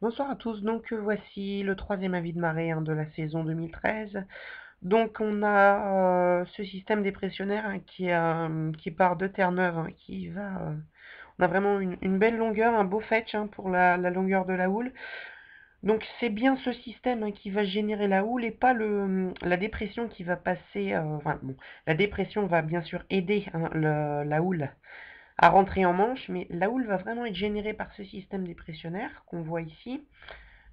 Bonsoir à tous, donc voici le troisième avis de marée de la saison 2013. Donc on a ce système dépressionnaire qui part de Terre-Neuve, on a vraiment une belle longueur, un beau fetch pour la longueur de la houle. Donc c'est bien ce système qui va générer la houle et pas la dépression qui va passer. Enfin bon, la dépression va bien sûr aider la houle à rentrer en manche, mais la houle va vraiment être générée par ce système dépressionnaire qu'on voit ici.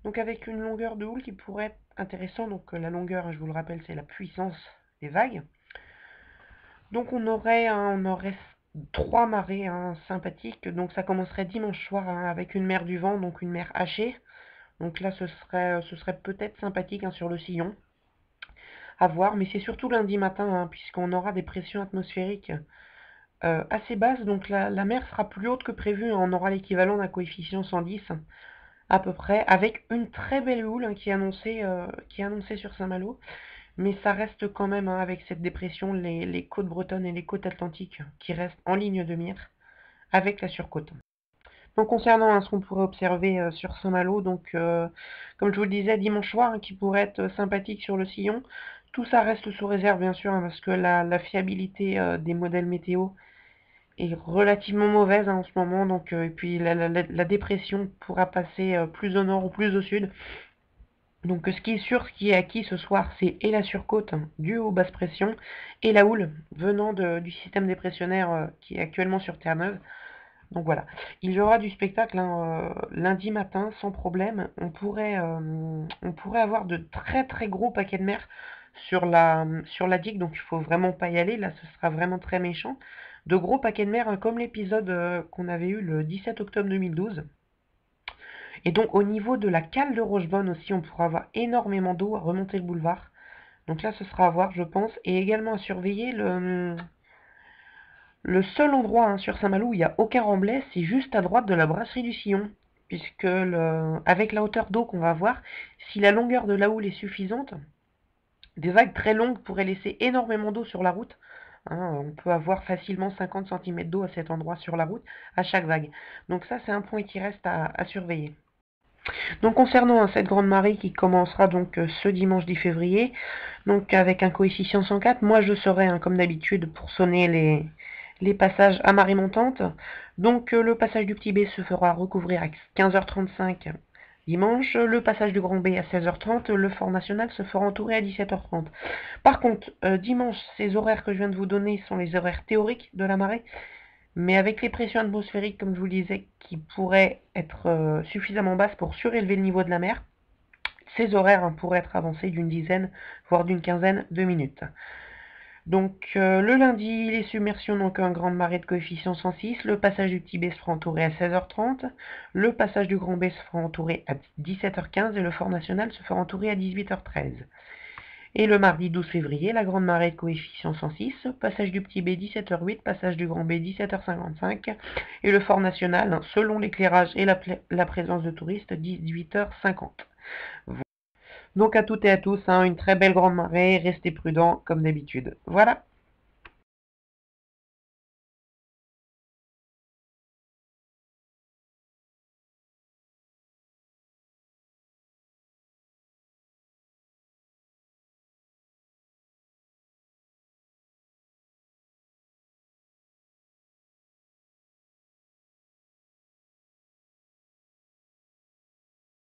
Donc avec une longueur de houle qui pourrait être intéressant. Donc la longueur, je vous le rappelle, c'est la puissance des vagues. Donc on aurait trois marées sympathiques. Donc ça commencerait dimanche soir avec une mer du vent, donc une mer hachée. Donc là ce serait peut-être sympathique sur le sillon. À voir, mais c'est surtout lundi matin, puisqu'on aura des pressions atmosphériques assez basses. Donc la mer sera plus haute que prévu. On aura l'équivalent d'un coefficient 110 à peu près, avec une très belle houle qui est annoncée sur Saint-Malo. Mais ça reste quand même, avec cette dépression, les côtes bretonnes et les côtes atlantiques qui restent en ligne de mire avec la surcôte. Donc concernant ce qu'on pourrait observer sur Saint-Malo, donc comme je vous le disais, dimanche soir, qui pourrait être sympathique sur le sillon, tout ça reste sous réserve bien sûr, parce que la fiabilité des modèles météo est relativement mauvaise en ce moment, donc et puis la dépression pourra passer plus au nord ou plus au sud. Donc ce qui est sûr, ce qui est acquis ce soir, c'est et la surcôte due aux basses pressions et la houle venant du système dépressionnaire qui est actuellement sur Terre-Neuve. Donc voilà, il y aura du spectacle lundi matin sans problème. On pourrait avoir de très très gros paquets de mer sur la digue, donc il faut vraiment pas y aller. Là, ce sera vraiment très méchant. De gros paquets de mer comme l'épisode qu'on avait eu le 17 octobre 2012. Et donc au niveau de la cale de Rochebonne aussi, on pourra avoir énormément d'eau à remonter le boulevard. Donc là, ce sera à voir, je pense, et également à surveiller le seul endroit sur Saint-Malo où il n'y a aucun remblai, c'est juste à droite de la brasserie du Sillon. Puisque avec la hauteur d'eau qu'on va avoir, si la longueur de la houle est suffisante, des vagues très longues pourraient laisser énormément d'eau sur la route. On peut avoir facilement 50 cm d'eau à cet endroit sur la route, à chaque vague. Donc ça, c'est un point qui reste à surveiller. Donc concernant cette grande marée qui commencera donc ce dimanche 10 février, donc avec un coefficient 104, moi je serai comme d'habitude pour sonner les passages à marée montante. Donc le passage du petit B se fera recouvrir à 15h35 dimanche, le passage du grand B à 16h30, le fort national se fera entourer à 17h30. Par contre, dimanche, ces horaires que je viens de vous donner sont les horaires théoriques de la marée, mais avec les pressions atmosphériques, comme je vous le disais, qui pourraient être suffisamment basses pour surélever le niveau de la mer, ces horaires pourraient être avancés d'une dizaine, voire d'une quinzaine de minutes. Donc le lundi, les submersions, donc un grande marée de coefficient 106, le passage du petit B se fera entourer à 16h30, le passage du grand B se fera entourer à 17h15 et le fort national se fera entourer à 18h13. Et le mardi 12 février, la grande marée de coefficient 106, passage du petit B 17h08, passage du grand B 17h55, et le fort national, selon l'éclairage et la présence de touristes, 18h50. Donc à toutes et à tous, une très belle grande marée, restez prudents comme d'habitude. Voilà.